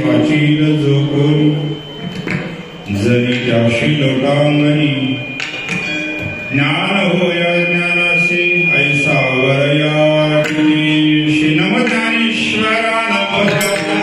वाचील जो कोणी जरी त्याशी लोटांगणी ज्ञान होया ज्ञानासे ऐसा वरया श्री नम ज्ञानेश्वरा नम ज्ञानेश्वरा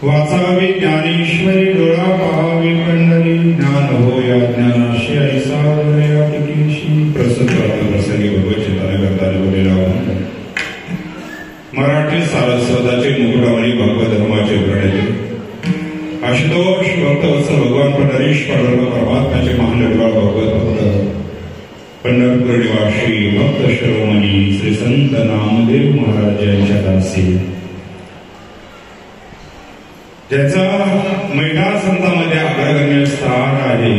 वाचावी ज्ञानेश्वरी डोळा पाहावी पंढरी ज्ञान होया ज्ञानाशी ऐसा वरया टिकीशी प्रसन्न प्रसंगी भगवतचिंतन करताना बोलेला मराठी सारस्वताचे मुकुटावरी भगवत धर्माचे प्रणेते आशुतोष भक्तवत्सल भगवान पंढरीश्वर परमात्म्याचे महानडवाळ भगवत भक्त पंढरपूर निवासी भक्त शिरोमणी श्री संत नामदेव महाराज यांच्या दासी ज्याचा मैदान संतांमध्ये अग्रगण्य स्थान आहे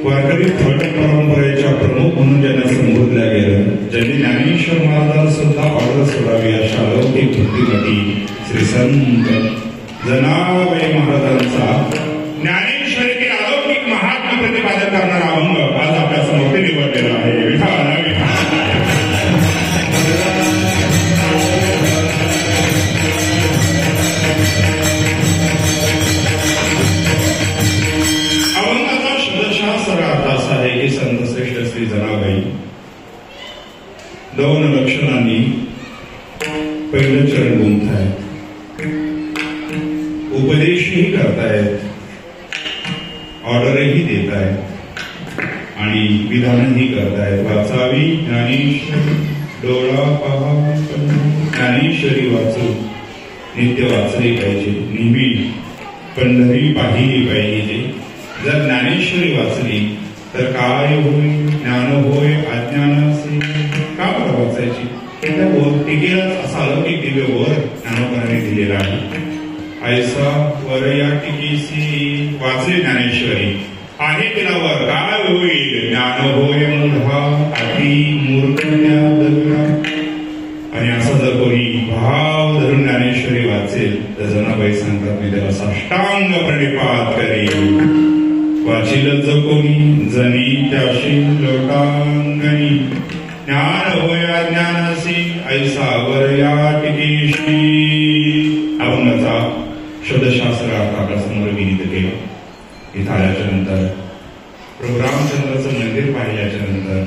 वारकरी थोड परंपरेच्या प्रमुख म्हणून ज्यांना संबोधल्या गेलं ज्यांनी ज्ञानेश्वर महाराजांना सुद्धा ऑर्डर सोडावी अशा अलौकिक बुद्धिमती श्री संत जनाबाई महाराजांचा ज्ञानेश्वरीतील अलौकिक महात्म्य प्रतिपादन करणारा अभंग आज आपल्या समोर निवडलेला आहे. संत श्रेष्ठ श्री जनाबाई दोन लक्षणांनी पहिलं चरण गुंफतायत, उपदेशही करतायत, ऑर्डरही देत आहेत आणि विधानही करतायत. वाचावी ज्ञानेश्वरी डोळा पहा ज्ञानेश्वरी वाचू नित्य वाचली पाहिजे, नेहमी पंढरी पाहिली पाहिजे. जर ज्ञानेश्वरी वाचली तर काय होईल? ज्ञान होय अज्ञानाचे का वाचायची? त्या टीकेलाच असा अलौकिक दिव्य वर ज्ञानोबराने दिलेला आहे. ऐसा वरया टिकीसी वाचले ज्ञानेश्वरी आहे तिला वर काय होईल? ज्ञान होय मूढा अति मूर्खण्या दगडा. आणि असं जर कोणी ज्ञानेश्वरी वाचेल तर जनाबाई सांगतात मी त्याला साष्टांग प्रणिपात करेन. वाचिल जो कोणी जनी त्याशी लोटांगणी ज्ञान होया ज्ञानासी ऐसा वर या टिकेशी. अभंगाचा शब्दशास्त्र आपल्या समोर विनीत केलं. इथं आल्याच्या नंतर प्रभू रामचंद्राचं मंदिर पाहिल्याच्या नंतर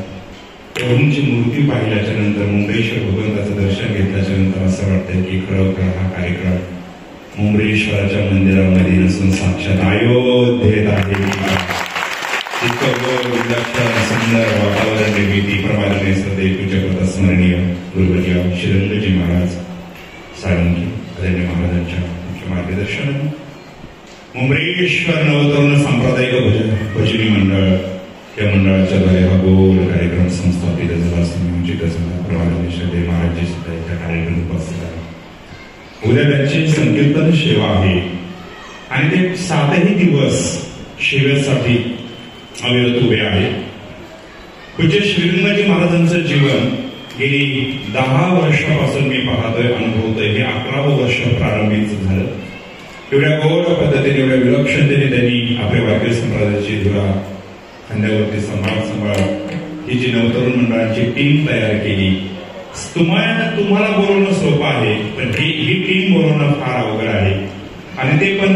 प्रभूंची मूर्ती पाहिल्याच्या नंतर मुंबईश्वर भगवंताचं दर्शन घेतल्याच्या नंतर असं वाटतंय की खरोखर हा कार्यक्रम मुंबईश्वराच्या मंदिरामध्ये नसून साक्षात अयोध्येत आहे. इतकं विलक्षण सुंदर वातावरण निर्मिती प्रमाणे सदैव पूज्यप्रत स्मरणीय गुरुवर्य श्रीरंगजी महाराज साळुंखे आदरणीय महाराजांच्या मुख्य मार्गदर्शनाने मुंबईश्वर नवतरुण सांप्रदायिक भजनी मंडळ या मंडळाच्या द्वारे हा गोल कार्यक्रम संस्थापित झाला, संयोजित झाला. प्रमाणे श्रद्धे महाराजजी सुद्धा त्या कार्यक्रम उपस्थित आहे. उद्या त्यांची संकीर्तन सेवा आहे आणि ते 7ही दिवस सेवेसाठी अविरत उभे आहे. पूज्य श्रीरंगजी महाराजांचं जीवन गेली 10 वर्षापासून मी पाहतोय, अनुभवतोय. हे 11वं वर्ष प्रारंभीच झालं. एवढ्या गौर पद्धतीने एवढ्या विलक्षणतेने त्यांनी आपल्या वारकरी संप्रदायाची धुरा खांद्यावरती सांभाळत ही जी नवतरुण मंडळाची टीम तयार केली. तुम्हाला बोलवणं सोपं आहे, पण ही टीम बोलवणं फार अवघड आहे. आणि ते पण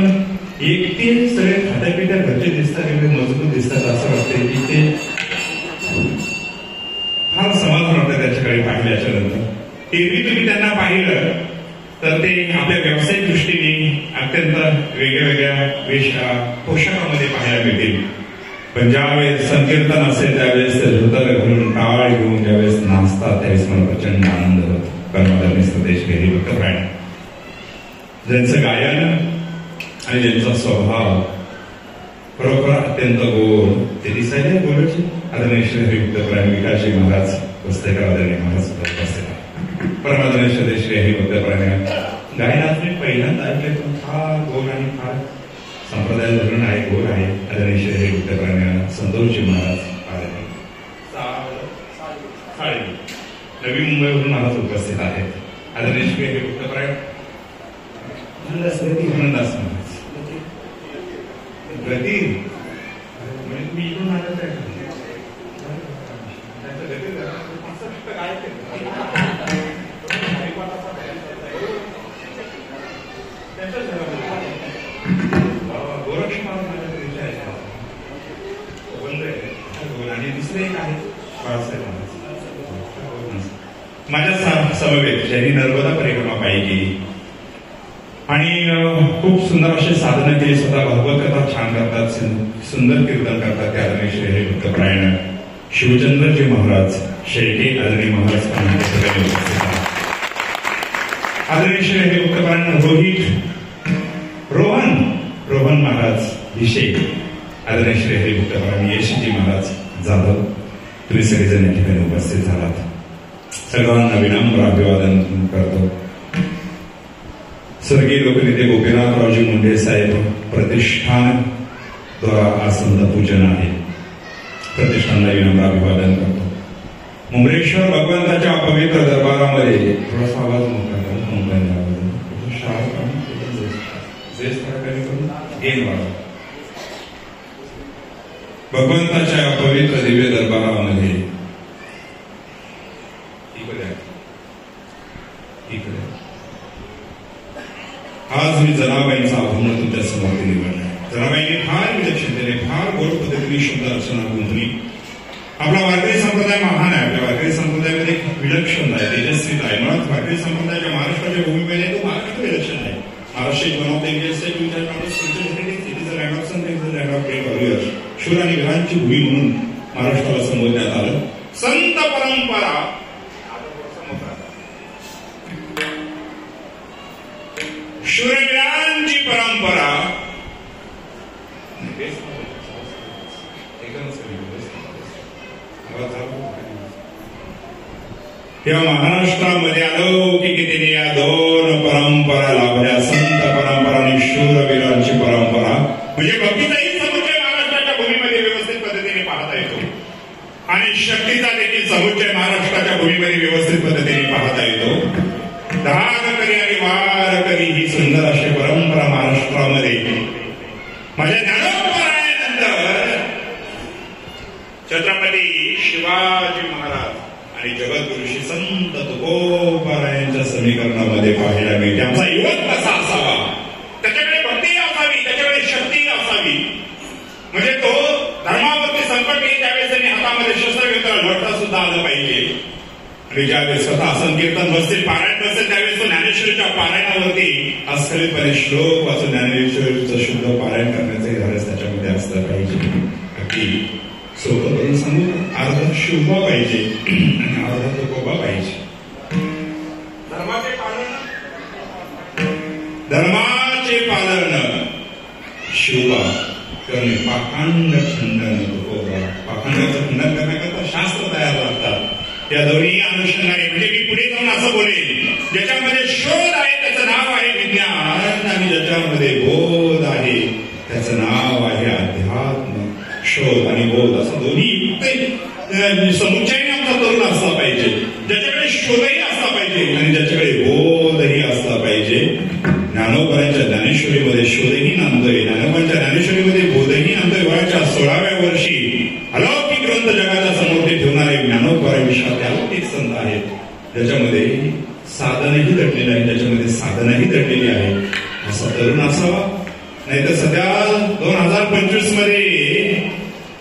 एकटे सगळे खात्यापित्या घरचे दिसतात, एवढे मजबूत दिसतात. असं वाटतं की ते फार समाधान वाटतं त्याच्याकडे पाहिल्याच्या नंतर. एरवी तुम्ही त्यांना पाहिलं तर ते आपल्या व्यावसायिक दृष्टीने अत्यंत वेगळ्या पोशाखामध्ये पाहायला मिळतील. पण ज्यावेळेस संकीर्तन असेल त्यावेळेस ते धोतर घालून टाळ घेऊन ज्यावेळेस नाचतात त्यावेळेस मला प्रचंड आनंद होतो. कर्मधर्मी स्वदेश गेली भक्तप्राण ज्यांचं गायन आणि ज्यांचा स्वभाव खरोखर अत्यंत गोड, ते दिसायला गोडचे. आदरणीय श्री हरिभक्तप्राण विकासजी महाराज पुस्तकर आदरणीय महाराज सुद्धा उपस्थित आहे. परमादरणीय श्री श्री हरिभक्तप्राण गायनात मी पहिल्यांदा ऐकले, पण फार गोड आणि फार संप्रदाय धरण आहे, गोड आहे. आदरणीय श्री हरिभक्तप्राण संतोषजी महाराज नवी मुंबईवरून महाराज उपस्थित आहेत. आदरणीय श्री हरिभक्तप्राण म्हणूनदास महाराज गती म्हणजे मी इकडून आलं काय आणि दुसरे एक आहे माझ्या समवेत ज्यांनी नर्मदा परिक्रमा पायी केली आणि खूप सुंदर अशी साधना केली. स्वतः भागवत कथा छान करतात, सुंदर कीर्तन करतात. ते आदरणीय श्री हरिभक्तप्राण शिवचंद्रजी महाराज शेळके आदरणीय महाराज सगळ्यांनी उपस्थित आहेत. आदरणीय श्री हरिभक्तप्राण रोहन महाराज भिषेक आदरणीय श्री हरिभक्तप्राण यशजी महाराज जाधव, तुम्ही सगळेजण या ठिकाणी उपस्थित झालात. सर्वांना विनम्र अभिवादन करतो. स्वर्गीय लोकनेते गोपीनाथरावजी मुंडे साहेब प्रतिष्ठान द्वारा आज समजा पूजन आहे. प्रतिष्ठानला विनम्र अभिवादन करतो. मुंबईश्वर भगवंताच्या पवित्र दरबारामध्ये थोडासा आवाज मोठा भगवंताच्या पवित्र दिव्य दरबारामध्ये आज मी जनाबाईंचा अभंग तुमच्या समोर निवडला. जनाबाईंनी फार विलक्षणतेने फार गोड पद्धतीने शब्द अर्चना गुंतली. आपला वारकरी संप्रदाय महान आहे. आपल्या वारकरी संप्रदायामध्ये विलक्षण आहे, तेजस्वीत आहे. मुळात वारकरी संप्रदायाच्या महाराष्ट्राच्या भूमीमध्ये तो महाराष्ट्र विलक्षण आहे. Maharashtra is one of the Indian state which has not spiritual heritage. It is a land of sun, it is a land of great warriors. शूर आणि वीरांची भूमी म्हणून महाराष्ट्राला संबोधण्यात आलं. संत परंपरा शूरवीरांची परंपरा या महाराष्ट्रामध्ये अलौकिकतेने या दोन परंपरा लाभल्या. संत परंपरा आणि शूरवीरांची परंपरा. म्हणजे भक्तीचाही समुच्चय महाराष्ट्राच्या भूमीमध्ये व्यवस्थित पद्धतीने पाहता येतो आणि शक्तीचा देखील समुच्चय महाराष्ट्राच्या भूमीमध्ये व्यवस्थित पद्धतीने पाहता येतो. 10 करी आणि वार करी ही सुंदर अशी परंपरा महाराष्ट्रामध्ये माझ्या ज्ञानोपरायानंतर छत्रपती शिवाजी महाराज आणि जगद्गुरु श्री संत तुकोबारायांच्या समीकरणामध्ये पाहायला मिळते. आमचा युवक कसा असावा, त्याच्याकडे भक्ती असावी, त्याच्याकडे शक्ती असावी. म्हणजे तो धर्मावरती संकट येईल त्यावेळेस त्यांनी हातामध्ये शस्त्र घेतला लढता सुद्धा आलं पाहिजे. आणि ज्यावेळेस स्वतः संकीर्तन बसतील, पारायण बसतील, त्यावेळेस तो ज्ञानेश्वरीच्या पारायणावरती अस्खलितपणे श्लोक वाचून ज्ञानेश्वरीचं शुद्ध पारायण करण्याचे धाडस त्याच्यामध्ये असलं पाहिजे. अगदी सोपं करून सांगू, अर्धा शिवबा पाहिजे आणि अर्धा तुकोबा पाहिजे. धर्माचे पालन शिवबा करणे, पाखंड खंडन तुकोबा. पाखंडाचं खंडन करण्याकरता शास्त्र तयार लागतात. या दोन्ही अनुषंगाने म्हणजे मी पुढे जाऊन असं बोलेन, ज्याच्यामध्ये शोध आहे त्याचं नाव आहे विज्ञान आणि ज्याच्यामध्ये बोध आहे त्याचं नाव आहे अध्यात्म. शोध आणि बोध असं दोन्ही समुच्चयाने आमचा तरुण असला पाहिजे. ज्याच्याकडे शोधही असला पाहिजे आणि ज्याच्याकडे बोधही असला पाहिजे. ज्ञानोबांच्या ज्ञानेश्वरीमध्ये शोधही नांदतोय, ज्ञानोबांच्या ज्ञानेश्वरीमध्ये बोधही नांदतोय. वयाच्या 16व्या वर्षी अलौकिक ग्रंथ जगाच्या समोर ते ठेवणारे ज्ञानोबा विश्वाचे अलौकिक संत आहेत, ज्याच्यामध्ये साधनही दडलेलं आहे, ज्याच्यामध्ये साधनही दडलेली आहे. असा तरुण असावा. नाहीतर सध्या 2025 मध्ये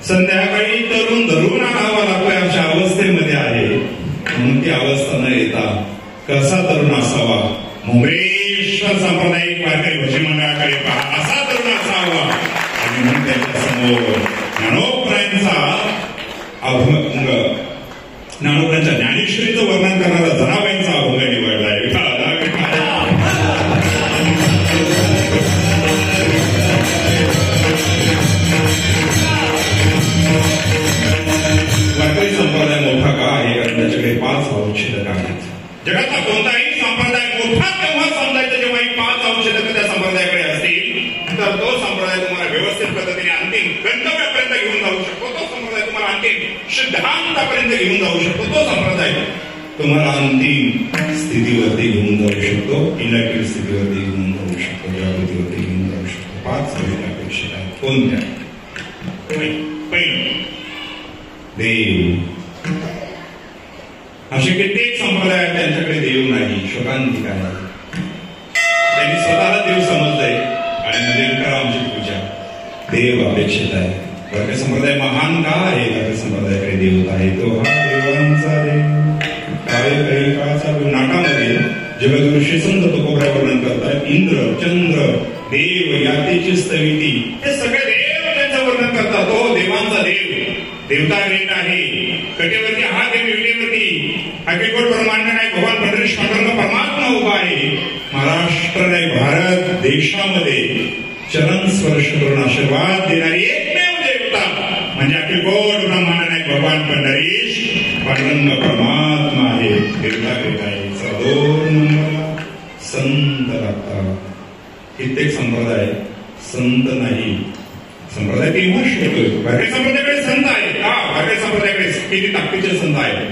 संध्याकाळी तरुण धरून आणावा लागतोय अशा अवस्थेमध्ये आहे. म्हणून ती अवस्था न येता कसा तरुण असावा, मुंबरेश्वर सांप्रदायिक वारकरी भजन मंडळाकडे पहा असा तरुण असावा. आणि म्हणून त्याच्या समोर ज्ञानोबरायांचा अभंग, ज्ञानोबरायांच्या ज्ञानेश्वरीचं वर्णन करणारा जनाबाईंचा अभंग निवडलाय. वारकरी संप्रदाय मोठा का आहे? कारण त्याच्याकडे 5 औषधक आहेत. जगातला कोणताही संप्रदाय मोठा तेव्हा समजायचं जेव्हा ही 5 औषधक त्या संप्रदायाकडे असतील, तर तो संप्रदाय तुम्हाला व्यवस्थित पद्धतीने अंतिम गंतव्यापर्यंत घेऊन जाऊ शकतो. तो संप्रदाय तुम्हाला अंतिम सिद्धांतापर्यंत घेऊन जाऊ शकतो. तो संप्रदाय तुम्हाला अंतिम स्थितीवरती घेऊन जाऊ शकतो, इनॅक्टिव्ह स्थितीवरती घेऊन जाऊ शकतो, जागृतीवरती घेऊन जाऊ शकतो. 5 गोष्टी अपेक्षित आहेत. कोणत्या? पहिलं देव. असे कित्येक संप्रदाय आहेत त्यांच्याकडे देव नाही, शोकांतिक आहे. त्यांनी स्वतःला देव समजलंय आणि म्हणजे करा आमची पूजा. देव अपेक्षित आहे. वारकरी संप्रदाय महान का आहे? वारकरी संप्रदायाकडे देव आहे. तो हा देवांचा देव. काय काही काळाचा नाटामध्ये जगद्गुरु श्री संत तुकोबराय वर्णन करतात. इंद्र, चंद्र, देव, यातेची स्तविती, हे सगळे देव त्यांचं वर्णन करतात. तो देवांचा देव, देवता ग्रेट आहे. कटेवरती हा देव विटेवरती अखिलकोट ब्रह्मांड नाही भगवान पंढरीश पांडुरंग परमात्मा उभा आहे. महाराष्ट्र नाही भारत देशामध्ये चरण स्पर्श करून आशीर्वाद देणारी एकमेव देवता म्हणजे अखिलकोट ब्रह्मांड नाही भगवान पंढरीश पांडुरंग परमात्मा आहे. देवता ग्रेट आहे. 2 नंबरला संत लागतात. कित्येक संप्रदाय संत नाही. संप्रदाय तेव्हा शोधतोय. वारकरी संप्रदायाकडे संत आहेत का? वारकरी संप्रदायाकडे किती ताकदीचे संत आहेत.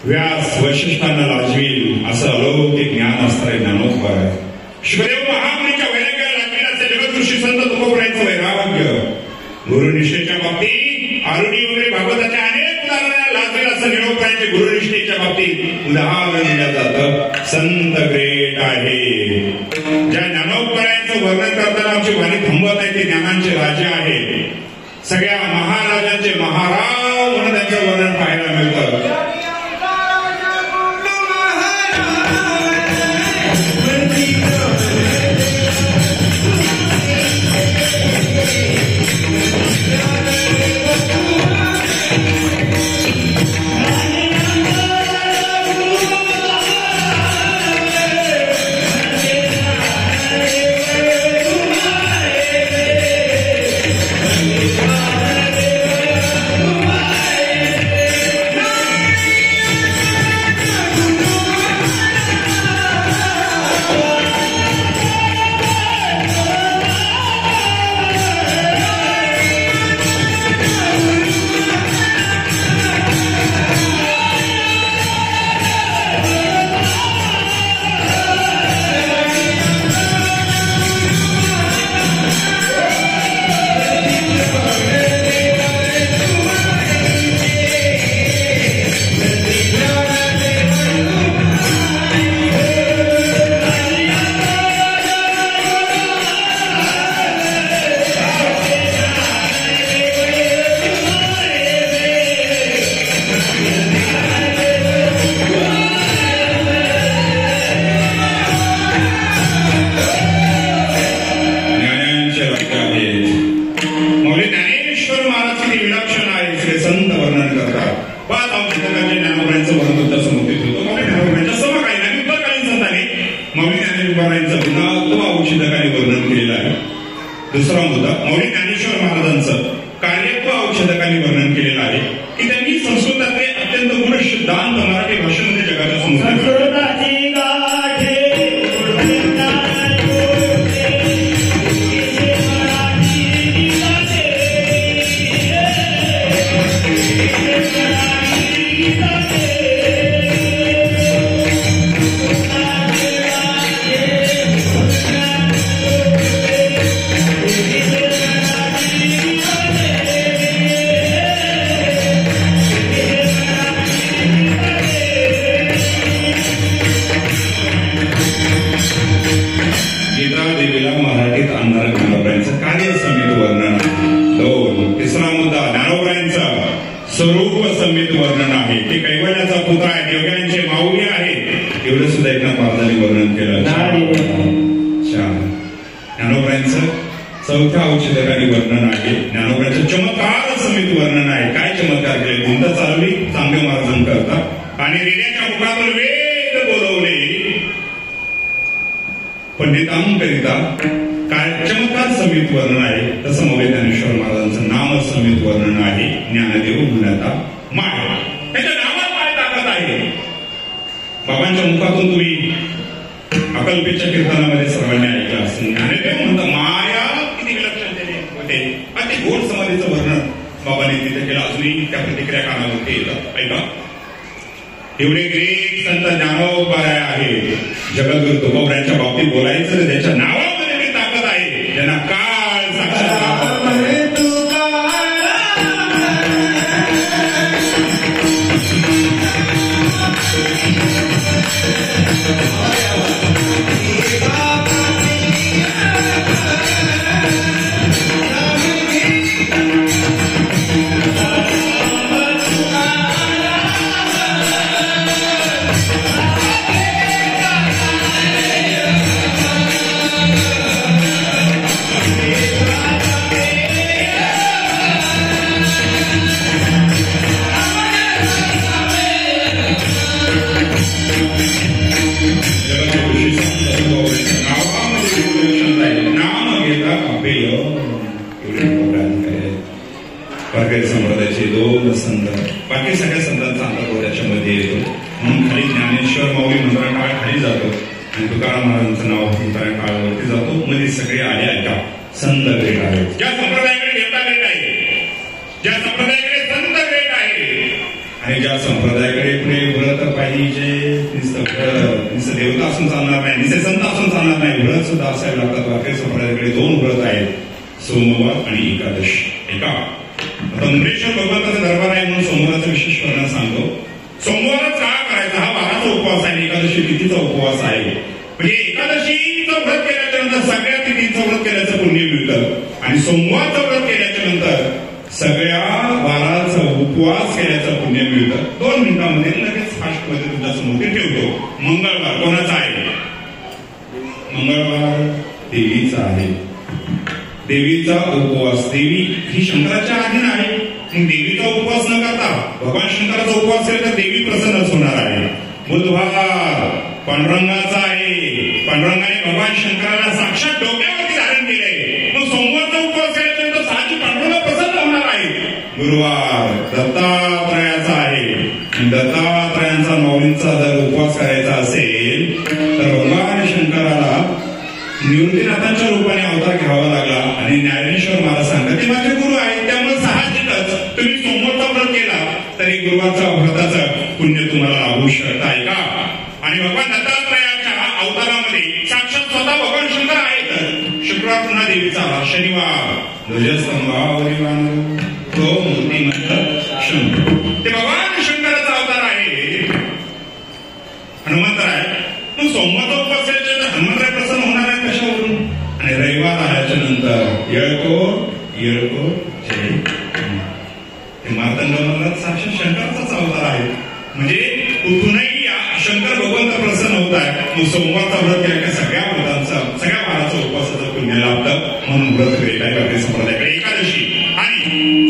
व्यास वशिष्ठांना लाजवील असं अलौकिक ज्ञान असणारे ज्ञानोबा आहे. शुभदेव महामुनीच्या वैराग्याला लागलेलं असे जगद्गुरु श्री संत तुकोबरायांचं वैराग्य. गुरुनिष्ठेच्या बाबतीत आरुणी वगैरे भागवताच्या अनेक उदाहरणांना लागलेलं असं ज्ञानोबांचे गुरुनिष्ठेच्या बाबतीत उदाहरण दिलं जातं. संत ग्रेट आहे. ज्या ज्ञानोबरायांचं वर्णन करताना आमची वाणी थांबवत आहे ते ज्ञानांचे राजे आहेत. सगळ्या महाराजांचे महाराव म्हणून त्यांचं वर्णन पाहायला मिळतं. मौली ज्ञानेश्वरांचं गुणात्व औषधकाने वर्णन केलेलं आहे. दुसरा मुद्दा, मौली ज्ञानेश्वर महाराजांचं कार्यत्व औषधकाने वर्णन केलेलं आहे की त्यांनी संस्कृतातले अत्यंत गुण शुद्धांत मराठी भाषेमध्ये जगाच्या समोर स्वरूप समित वर्णन आहे. ते कैवल्याचा पुत्र आहे, योग्यांचे माऊली आहेत, एवढं सुद्धा एकनाथ महाराजांनी वर्णन केलं. ज्ञानोबरांचं चौथ्या औषधकाने वर्णन आहे. ज्ञानोबरांचं चमत्कार समित वर्णन आहे. काय चमत्कार केले? गुंत चालवली चांगले महाराजां करता आणि रेड्याच्या मुखातून वेद बोलवले पंडितांकरिता. काय चमत्कार समित वर्णन आहे. तसं मौली ज्ञानेश्वर महाराजांचं नाम समित वर्णन आहे. ज्ञानदेव म्हणता माय, त्याच्या नावात काय ताकद आहे. बाबांच्या मुखातून तुम्ही अकल्पेच्या कीर्तनामध्ये सर्वांनी ऐकलं असेल. ज्ञानदेव म्हणता माया किती विलक्षण होते. अति गोड समाधीचं वर्णन बाबांनी तिथे केलं. अजूनही त्या प्रतिक्रिया कानावरती येतात. ऐका, एवढे ग्रेट संत ज्ञानोबा आहे. जगद्गुरु तुकोबरायांच्या बाबतीत बोलायचं तर त्याच्या नावामध्ये मी ताकद आहे. त्यांना काळ साक्षात संप्रदायाचे दोन संत. बाकी सगळ्या संतांचा अंतर्भाव त्याच्यामध्ये येतो. म्हणून खाली ज्ञानेश्वर माऊली मंत्रा काळ खाली जातो आणि तुकाराम महाराजांचं नाव मंत्रा काळावरती जातो. मध्ये सगळे आले ऐका संत ग्रेट आहेत. ज्या संप्रदायाकडे देवता ग्रेट आहे, ज्या संप्रदायाकडे संत ग्रेट आहे आणि ज्या संप्रदायाकडे पुढे व्रत पाहिजे, नुसतं देवता असून चालणार नाही, नुसते संत असून चालणार नाही, व्रत सुद्धा असायला लागतात. वारकरी संप्रदायाकडे दोन व्रत आहेत, सोमवार आणि एकादशी. ऐका, मुंडेश्वर भगवंताचा दरबार आहे म्हणून सोमवाराचं विशेष वर्णन सांगतो. सोमवारच का करायचा? हा वाराचा उपवास आहे. एकादशी तिथीचा उपवास आहे. म्हणजे एकादशीचं व्रत केल्याच्या नंतर सगळ्या तिथींचं व्रत केल्याचं पुण्य मिळतं आणि सोमवारचं व्रत केल्याच्या नंतर सगळ्या वाराचा उपवास केल्याचं पुण्य मिळतं. 2 मिनिटांमध्ये लगेच फास्ट मध्ये तुमच्या समोर ठेवतो. मंगळवार कोणाचा आहे? मंगळवार देवीचा आहे. देवीचा उपवास. देवी ही शंकराच्या अधीन आहे. देवीचा उपवास न करता भगवान शंकराचा उपवास केला तर देवी प्रसन्नच होणार आहे. बुधवार पांडुरंगाचा आहे. पांडुरंगाने भगवान शंकराला साक्षात डोक्यावरती धारण केलंय. मग सोमवारचा उपवास केल्यानंतर साहजिक पांडुरंग प्रसन्न होणार आहे. गुरुवार दत्तात्रयाचा आहे. दत्तात्रयांचा माऊलींचा जर उपवास करायचा असेल तर भगवान शंकराला निवृत्तीनाथांच्या रूपाने अवतार घ्यावा लागला आणि ज्ञानेश्वर महाराज सांगतात ते माझे गुरु आहेत. त्यामुळे साहजिकच तुम्ही सोमवारचा व्रत केला तरी गुरुवारचा व्रताचं पुण्य तुम्हाला लाभू शकताय का. आणि भगवान दत्तात्रयाच्या अवतारामध्ये साक्षात स्वतः भगवान शंकर आहेत. शुक्रवार पुन्हा देवीचा आला. शनिवार ध्वजस्तंभावरी बांधू तो मूर्तिमंत शंकर. ते भगवान शंकराचा अवतार आहे. हनुमंतराय. मग सोमवारचा उपवास केल्याच्या नंतर हनुमंतराय प्रसन्न होणार आहे कशावरून. आणि रविवार आल्याच्या नंतर येळकोट जय हे मार्तंड म्हणतात साक्षात शंकराचाच अवतार आहे. म्हणजे कुठूनही शंकर भगवंत प्रसन्न होत आहे. मग सोमवारचा व्रत केला की सगळ्या व्रतांचा सगळ्या वाराचा उपवासाचं पुण्य लाभतं. म्हणून व्रत वेळ आहे वारकरी संप्रदायाकडे. एकादशी आणि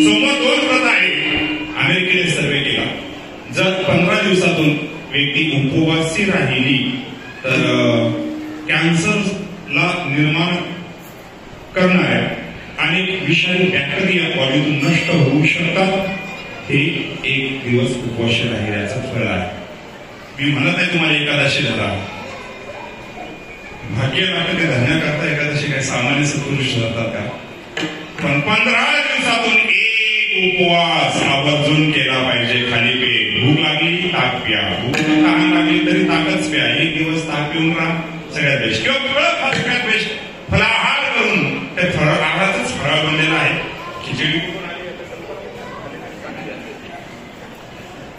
सोमवार 2 व्रत आहे. अमेरिकेने सर्वे केला. जर 15 दिवसातून व्यक्ती उपवासी राहिली तर कॅन्सरला निर्माण करणाऱ्या अनेक विषारी बॅक्टेरिया बॉडीतून नष्ट होऊ शकतात. हे एक दिवस उपवास राहिल्याचं फळ आहे. मी म्हणत आहे तुम्हाला एकादशी धरा, भाग्य लागतं ते धरण्याकरता एकादशी काय सामान्य सत्पुरुष धरतात का? पण 15 दिवसातून एक उपवास आवर्जून केला पाहिजे. खाली पे भूक लागली ताक प्या, भूक तहान लागली तरी ताकच प्या. एक दिवस ताक पिऊन राहा, सगळ्यात बेस्ट. किंवा फळं खा, सगळ्यात बेस्ट. फलाहार करून त्या फळाहारातच फराळ बनलेला आहे. खिचडी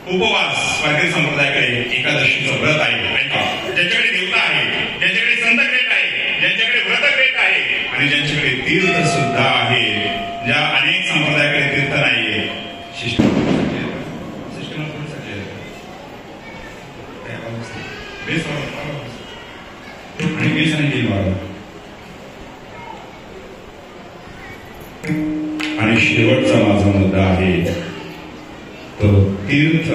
उपवास वारकरी संप्रदायाकडे एकादशीचं व्रत आहे. ऐका, ज्याच्याकडे देवता आहे, ज्याच्याकडे संत ग्रेट आहे, ज्यांच्याकडे व्रत ग्रेट आहे आणि ज्यांच्याकडे तीर्थ सुद्धा आहे, ज्या अनेक संप्रदायाकडे तीर्थ नाहीये, आणि बेस आणि गेल वाढवा. आणि शेवटचा माझा मुद्दा आहे तो तीर्थ.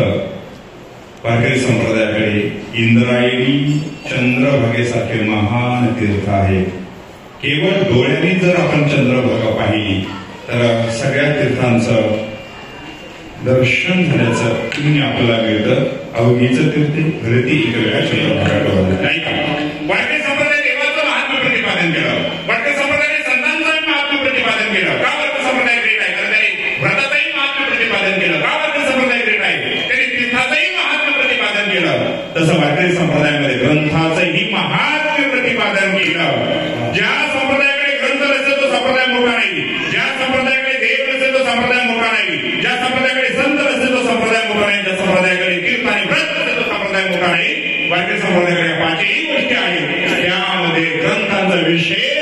वारकरी संप्रदायाकडे इंद्रायणी चंद्रभागेसारखे महान तीर्थ आहे. केवळ डोळ्यांनी जर आपण चंद्रभागा पाहिली तर सगळ्या तीर्थांचं दर्शन झाल्याचं पुण्य आपल्याला मिळतं. अवघीचं तीर्थ घरती एक वेळा चंद्रभागा नाही का? वारकरी संप्रदाय देवाचं महात्म्य प्रतिपादन केलं, वारकरी संप्रदायाने संतांचं महात्म्य प्रतिपादन केलं. का वारकरी संप्रदाय ग्रेट आहे? कारण त्याने व्रताचंही महात्म्य प्रतिपादन केलं. का वारकरी संप्रदाय ग्रेट आहे? त्याने तीर्थाचंही महात्म्य प्रतिपादन केलं. तसं वारकरी संप्रदायामध्ये ग्रंथाचंही महात्म्य प्रतिपादन केलं. ज्या संप्रदायाकडे ग्रंथ नसेल तो संप्रदाय मोठा नाही, ज्या संप्रदायाकडे देव नसेल तो संप्रदाय मोठा नाही, ज्या संप्रदायाकडे संत नसेल तो संप्रदाय मोठा नाही, ज्या संप्रदायाकडे कीर्तन आणि व्रत नसेल तो संप्रदाय मोठा नाही. वारकरी संप्रदायाकडे 5ही गोष्टी आहेत, त्यामध्ये ग्रंथांचा विशेष